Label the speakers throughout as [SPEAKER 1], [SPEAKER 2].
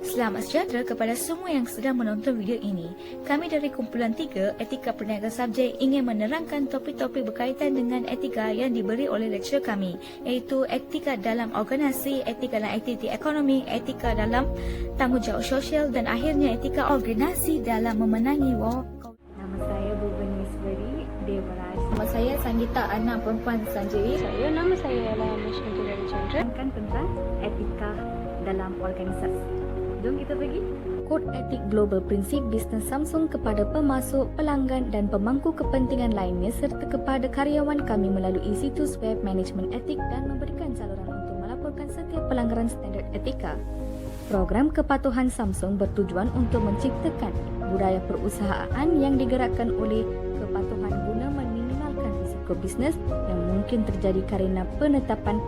[SPEAKER 1] Selamat sejahtera kepada semua yang sedang menonton video ini. Kami dari kumpulan 3 Etika Perniagaan Subjek ingin menerangkan topik-topik berkaitan dengan etika yang diberi oleh lecturer kami, iaitu etika dalam organisasi, etika dalam aktiviti ekonomi, etika dalam tanggungjawab sosial dan akhirnya etika organisasi dalam memenangi walkout.
[SPEAKER 2] Nama saya Bhuvaneswari Devaraj.
[SPEAKER 1] Nama saya Sanggita, anak perempuan Sanjeevi.
[SPEAKER 3] Nama saya ialah Mishmati Chandra.
[SPEAKER 2] Tentang etika dalam organisasi. Jom kita pergi.
[SPEAKER 4] Kod etik global prinsip bisnes Samsung kepada pemasok, pelanggan dan pemangku kepentingan lainnya serta kepada karyawan kami melalui situs web manajemen etik dan memberikan saluran untuk melaporkan setiap pelanggaran standard etika. Program kepatuhan Samsung bertujuan untuk menciptakan budaya perusahaan yang digerakkan oleh kepatuhan guna meminimalkan risiko bisnes yang mungkin terjadi kerana penetapan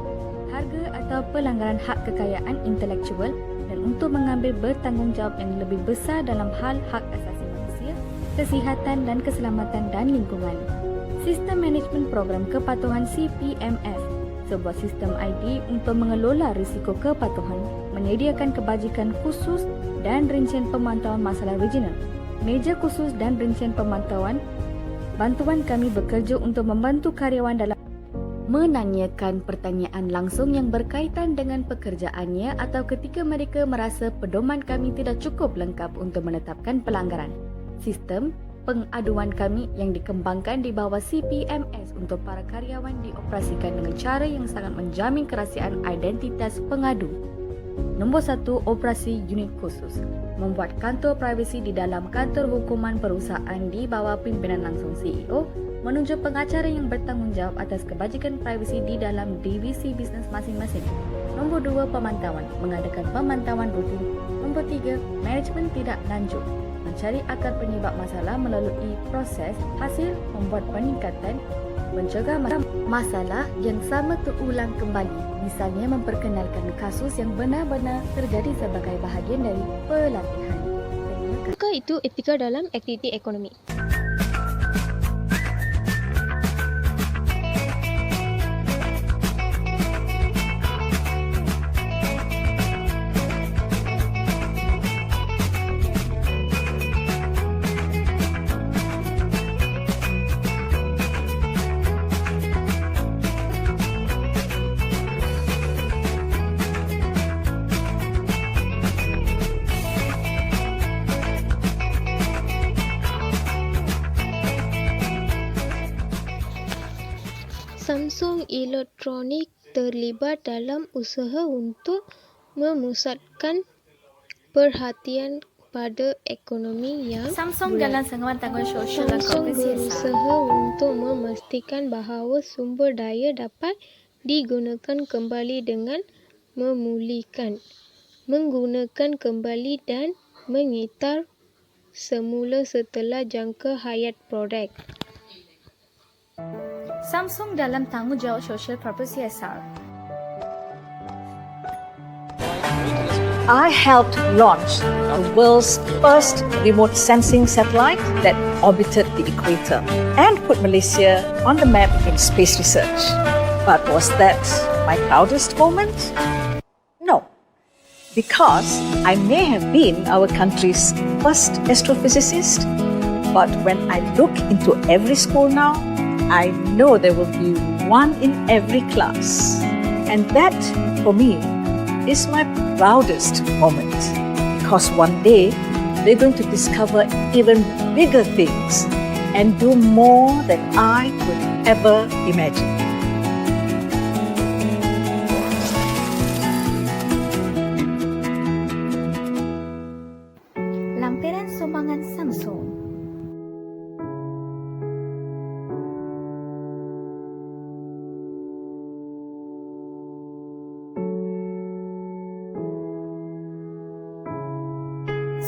[SPEAKER 4] harga atau pelanggaran hak kekayaan intelektual dan untuk mengambil bertanggungjawab yang lebih besar dalam hal hak asasi manusia, kesihatan dan keselamatan dan lingkungan. Sistem Management Program Kepatuhan CPMS, sebuah sistem ID untuk mengelola risiko kepatuhan, menyediakan kebajikan khusus dan rincian pemantauan masalah regional. Meja khusus dan rincian pemantauan. Bantuan kami bekerja untuk membantu karyawan dalam menanyakan pertanyaan langsung yang berkaitan dengan pekerjaannya atau ketika mereka merasa pedoman kami tidak cukup lengkap untuk menetapkan pelanggaran. Sistem pengaduan kami yang dikembangkan di bawah CPMS untuk para karyawan dioperasikan dengan cara yang sangat menjamin kerahsiaan identitas pengadu. Nombor 1, operasi unit khusus. Membuat kantor privasi di dalam kantor hukuman perusahaan di bawah pimpinan langsung CEO, menunjuk pengacara yang bertanggungjawab atas kebajikan privasi di dalam divisi bisnes masing-masing. Nombor 2, pemantauan. Mengadakan pemantauan rutin. Nombor 3, manajemen tidak lanjut. Mencari akar penyebab masalah melalui proses hasil membuat peningkatan, mencegah masalah yang sama terulang kembali. Misalnya memperkenalkan kasus yang benar-benar terjadi sebagai bahagian dari pelatihan.
[SPEAKER 3] Maka itu etika dalam aktiviti ekonomi. Samsung Elektronik terlibat dalam usaha untuk memusatkan perhatian pada ekonomi yang
[SPEAKER 1] Samsung dalam sengkaman tanggungjawab sosial dan
[SPEAKER 3] Samsung
[SPEAKER 1] korporasi
[SPEAKER 3] berusaha untuk memastikan bahawa sumber daya dapat digunakan kembali dengan memulihkan, menggunakan kembali dan mengitar semula setelah jangka hayat produk.
[SPEAKER 1] Samsung dalam tanggungjawab sosial korporasi CSR.
[SPEAKER 5] I helped launch the world's first remote sensing satellite that orbited the equator and put Malaysia on the map in space research. But was that my proudest moment? No, because I may have been our country's first astrophysicist, but when I look into every school now, I know there will be one in every class. And that, for me, is my proudest moment. Because one day, they're going to discover even bigger things and do more than I could ever imagine.
[SPEAKER 1] Lampiran sumbangan Samsung.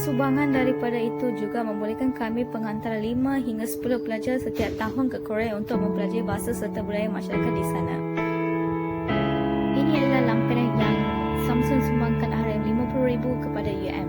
[SPEAKER 1] Sumbangan daripada itu juga membolehkan kami pengantara 5 hingga 10 pelajar setiap tahun ke Korea untuk mempelajari bahasa serta budaya masyarakat di sana. Ini adalah lampiran yang Samsung sumbangkan RM50,000 kepada UM.